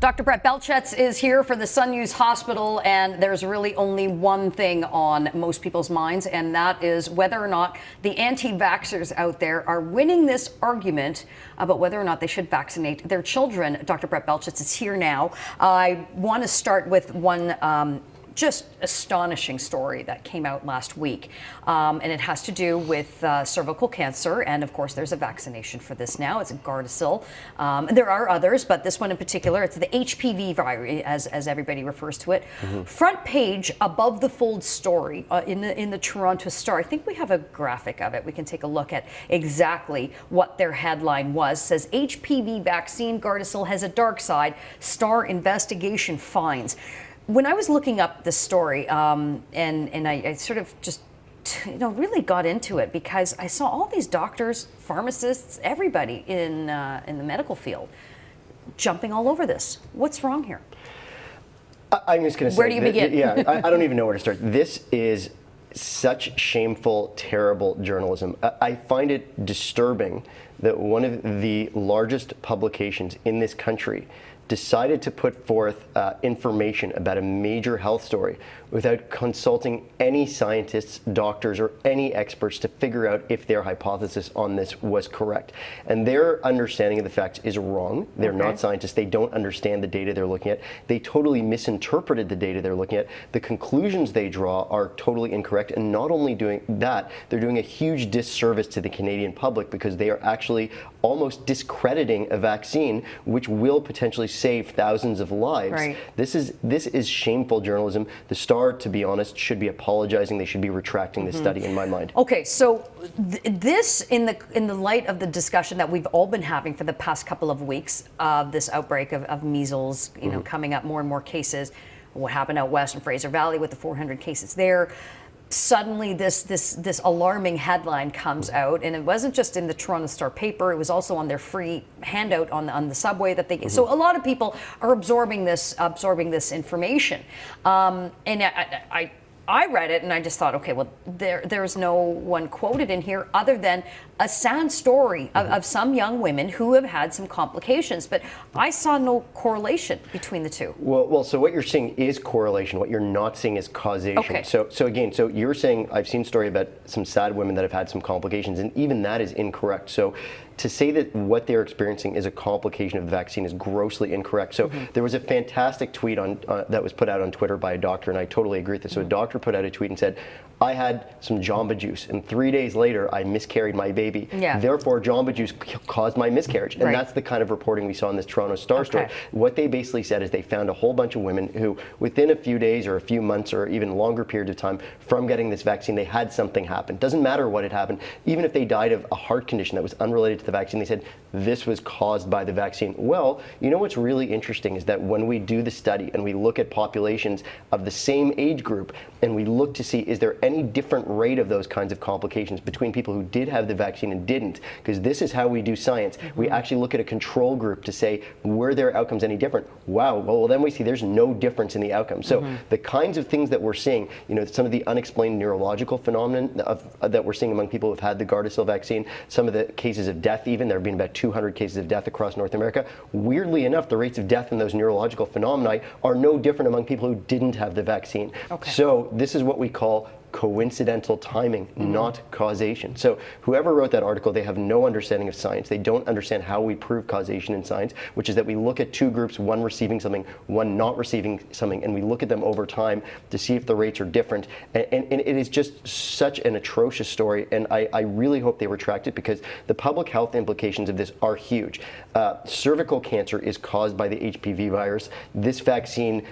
Dr. Brett Belchetz is here for the Sun News Hospital, and there's really only one thing on most people's minds, and that is whether or not the anti-vaxxers out there are winning this argument about whether or not they should vaccinate their children. Dr. Brett Belchetz is here now. I want to start with one just astonishing story that came out last week, and it has to do with cervical cancer, and of course there's a vaccination for this now. It's a Gardasil. There are others, but this one in particular, it's the HPV virus, as everybody refers to it. Front page above the fold story in the Toronto Star. I think we have a graphic of it. We can take a look at exactly what their headline was. It says HPV vaccine Gardasil has a dark side. Star investigation finds. When I was looking up this story, and I sort of just, really got into it because I saw all these doctors, pharmacists, everybody in the medical field jumping all over this. What's wrong here? I'm just going to say, where do you begin? Yeah, I don't even know where to start. This is such shameful, terrible journalism. I find it disturbing that one of the largest publications in this country decided to put forth information about a major health story without consulting any scientists, doctors, or any experts to figure out if their hypothesis on this was correct. And their understanding of the facts is wrong. They're not scientists. They don't understand the data they're looking at. They totally misinterpreted the data they're looking at. The conclusions they draw are totally incorrect. And not only doing that, they're doing a huge disservice to the Canadian public because they are actually almost discrediting a vaccine which will potentially save thousands of lives. Right. This is shameful journalism. The Star, to be honest, should be apologizing. They should be retracting this study, in my mind. Okay, so this, in the light of the discussion that we've all been having for the past couple of weeks of this outbreak of measles, coming up, more and more cases, what happened out west in Fraser Valley with the 400 cases there. Suddenly this alarming headline comes out, and it wasn't just in the Toronto Star paper, it was also on their free handout on the subway that they so a lot of people are absorbing this information, and I read it and I just thought, okay, well, there's no one quoted in here other than a sad story of some young women who have had some complications, but I saw no correlation between the two. Well, so what you're seeing is correlation. What you're not seeing is causation. Okay. So you're saying, I've seen a story about some sad women that have had some complications, and even that is incorrect. So to say that what they're experiencing is a complication of the vaccine is grossly incorrect. So there was a fantastic tweet that was put out on Twitter by a doctor, and I totally agree with this. So a doctor put out a tweet and said, I had some Jamba Juice, and 3 days later, I miscarried my baby. Yeah. Therefore, Jamba Juice caused my miscarriage. And that's the kind of reporting we saw in this Toronto Star story. What they basically said is they found a whole bunch of women who, within a few days or a few months or even longer period of time from getting this vaccine, they had something happen. Doesn't matter what had happened. Even if they died of a heart condition that was unrelated to the vaccine, they said this was caused by the vaccine. Well, you know what's really interesting is that when we do the study and we look at populations of the same age group and we look to see is there any different rate of those kinds of complications between people who did have the vaccine and didn't, because this is how we do science. We actually look at a control group to say, were their outcomes any different? Wow, well then we see there's no difference in the outcome. So the kinds of things that we're seeing, some of the unexplained neurological phenomenon that we're seeing among people who've had the Gardasil vaccine, some of the cases of death even, there have been about 200 cases of death across North America. Weirdly enough, the rates of death in those neurological phenomena are no different among people who didn't have the vaccine. So this is what we call coincidental timing, not causation. So whoever wrote that article, they have no understanding of science. They don't understand how we prove causation in science, which is that we look at two groups, one receiving something, one not receiving something, and we look at them over time to see if the rates are different. And it is just such an atrocious story, and I really hope they retract it because the public health implications of this are huge. Cervical cancer is caused by the HPV virus. This vaccine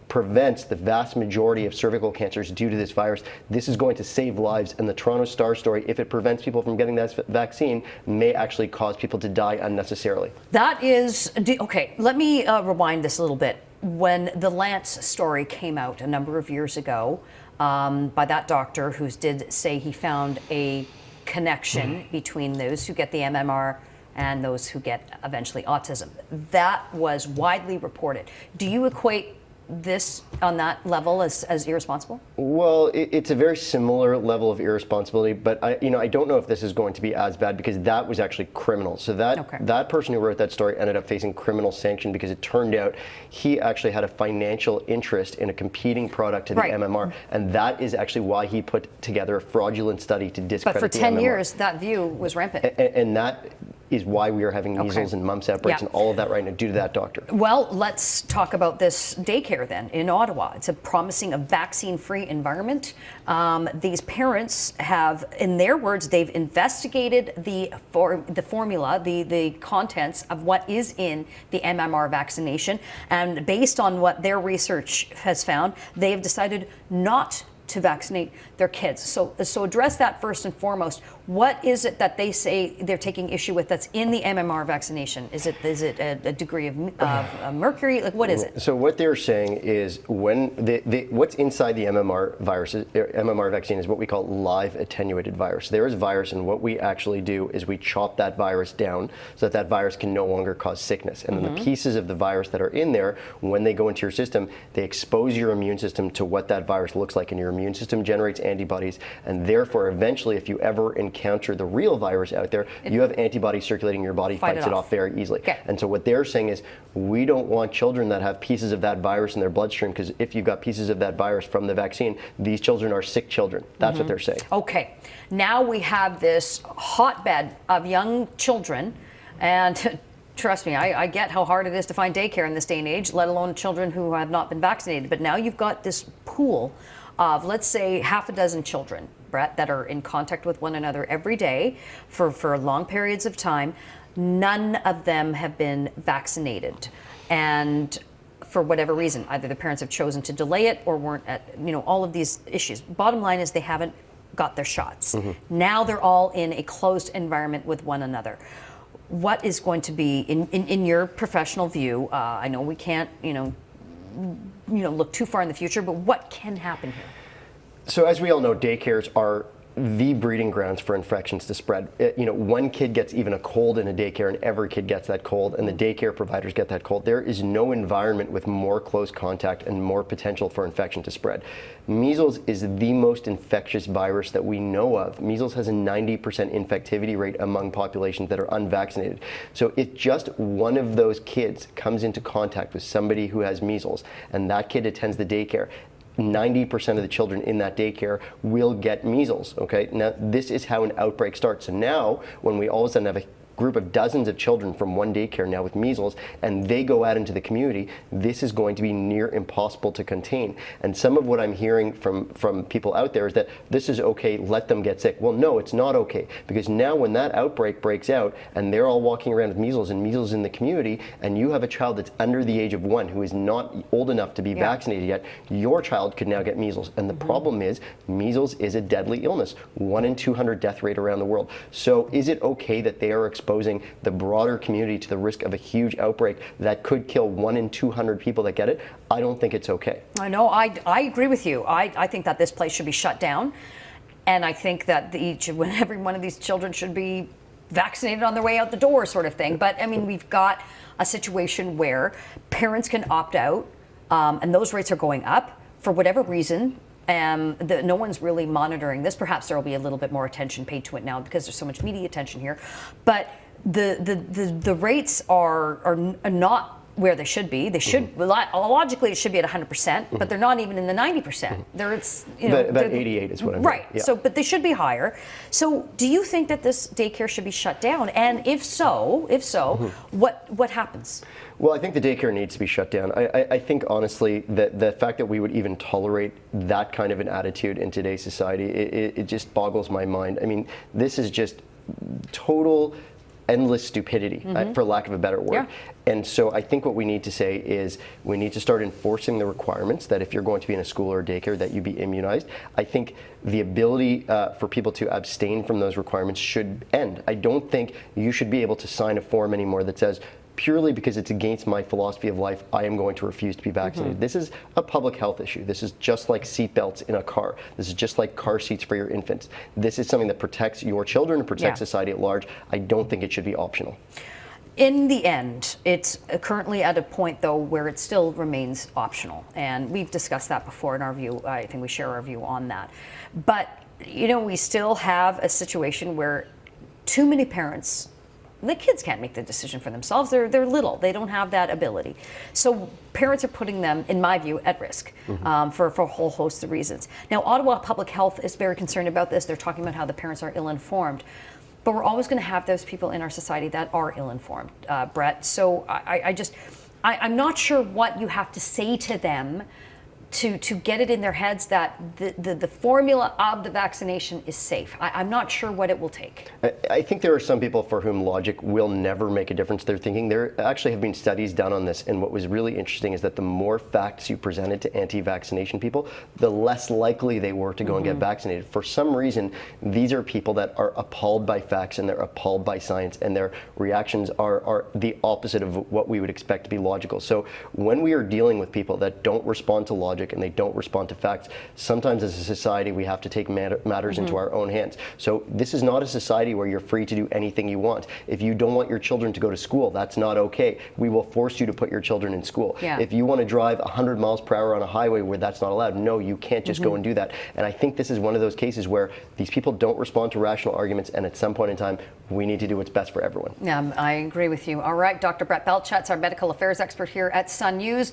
prevents the vast majority of cervical cancers due to this virus. This is going to save lives, and the Toronto Star story, if it prevents people from getting that vaccine, may actually cause people to die unnecessarily. That is, okay, let me rewind this a little bit. When the Lance story came out a number of years ago, by that doctor who did say he found a connection between those who get the MMR and those who get eventually autism. That was widely reported. Do you equate this on that level as irresponsible? Well, it's a very similar level of irresponsibility, but I don't know if this is going to be as bad, because that was actually criminal. So that person who wrote that story ended up facing criminal sanction because it turned out he actually had a financial interest in a competing product to the MMR, and that is actually why he put together a fraudulent study to discredit the MMR. But for 10 years, that view was rampant. And that is why we are having measles and mumps outbreaks and all of that right now due to that doctor. Well, let's talk about this daycare then in Ottawa. It's promising a vaccine-free environment. These parents have, in their words, they've investigated the formula, the contents of what is in the MMR vaccination, and based on what their research has found, they have decided not to vaccinate their kids. So address that first and foremost. What is it that they say they're taking issue with that's in the MMR vaccination? Is it a degree of mercury? Like, what is it? So what they're saying is when what's inside the MMR vaccine is what we call live attenuated virus. There is virus, and what we actually do is we chop that virus down so that that virus can no longer cause sickness. And then the pieces of the virus that are in there, when they go into your system, they expose your immune system to what that virus looks like, and your immune system generates antibodies, and therefore eventually if you ever encounter the real virus out there, you have antibodies circulating in your body, fights it off very easily. Okay. And so what they're saying is we don't want children that have pieces of that virus in their bloodstream, because if you've got pieces of that virus from the vaccine, these children are sick children. That's what they're saying. Okay, now we have this hotbed of young children, and trust me, I get how hard it is to find daycare in this day and age, let alone children who have not been vaccinated. But now you've got this pool of, let's say, half a dozen children, Brett, that are in contact with one another every day for long periods of time. None of them have been vaccinated. And for whatever reason, either the parents have chosen to delay it or weren't at, all of these issues. Bottom line is they haven't got their shots. Now they're all in a closed environment with one another. What is going to be, in your professional view, I know we can't, look too far in the future, but what can happen here? So as we all know, daycares are the breeding grounds for infections to spread. One kid gets even a cold in a daycare, and every kid gets that cold, and the daycare providers get that cold. There is no environment with more close contact and more potential for infection to spread. Measles is the most infectious virus that we know of. Measles has a 90% infectivity rate among populations that are unvaccinated. So if just one of those kids comes into contact with somebody who has measles, and that kid attends the daycare, 90% of the children in that daycare will get measles, okay? Now, this is how an outbreak starts. So now, when we all of a sudden have a group of dozens of children from one daycare now with measles, and they go out into the community, this is going to be near impossible to contain. And some of what I'm hearing from people out there is that this is okay, let them get sick. Well, no, it's not okay, because now when that outbreak breaks out and they're all walking around with measles and measles in the community, and you have a child that's under the age of 1 who is not old enough to be vaccinated yet, your child could now get measles. And the problem is, measles is a deadly illness, 1 in 200 death rate around the world. So is it okay that they are exposing the broader community to the risk of a huge outbreak that could kill 1 in 200 people that get it? I don't think it's okay. I know, I agree with you. I think that this place should be shut down, and I think that every one of these children should be vaccinated on their way out the door, sort of thing. But I mean, we've got a situation where parents can opt out, and those rates are going up for whatever reason. No one's really monitoring this. Perhaps there will be a little bit more attention paid to it now because there's so much media attention here. But the rates are not where they should be. They should logically it should be at 100%, but they're not even in the 90%. About 88 is what I'm right. Yeah. So, but they should be higher. So, do you think that this daycare should be shut down? And if so, what happens? Well, I think the daycare needs to be shut down. I think, honestly, that the fact that we would even tolerate that kind of an attitude in today's society, it just boggles my mind. I mean, this is just total endless stupidity, for lack of a better word. Yeah. And so I think what we need to say is we need to start enforcing the requirements that if you're going to be in a school or a daycare that you be immunized. I think the ability for people to abstain from those requirements should end. I don't think you should be able to sign a form anymore that says, purely because it's against my philosophy of life, I am going to refuse to be vaccinated. This is a public health issue. This is just like seatbelts in a car. This is just like car seats for your infants. This is something that protects your children and protects society at large. I don't think it should be optional. In the end, it's currently at a point, though, where it still remains optional. And we've discussed that before in our view. I think we share our view on that. But, you know, we still have a situation where too many parents, the kids can't make the decision for themselves. They're little. They don't have that ability. So parents are putting them, in my view, at risk for a whole host of reasons. Now, Ottawa Public Health is very concerned about this. They're talking about how the parents are ill-informed. But we're always going to have those people in our society that are ill-informed, Brett. So I'm not sure what you have to say to them to get it in their heads that the formula of the vaccination is safe. I'm not sure what it will take. I think there are some people for whom logic will never make a difference. They're thinking. There actually have been studies done on this, and what was really interesting is that the more facts you presented to anti-vaccination people, the less likely they were to go and get vaccinated. For some reason, these are people that are appalled by facts and they're appalled by science, and their reactions are the opposite of what we would expect to be logical. So when we are dealing with people that don't respond to logic and they don't respond to facts, sometimes as a society we have to take matters into our own hands. So this is not a society where you're free to do anything you want. If you don't want your children to go to school, that's not okay. We will force you to put your children in school. Yeah. If you want to drive 100 miles per hour on a highway where that's not allowed, no, you can't just go and do that. And I think this is one of those cases where these people don't respond to rational arguments, and at some point in time we need to do what's best for everyone. Yeah, I agree with you. All right, Dr. Brett Belchat's our medical affairs expert here at Sun News.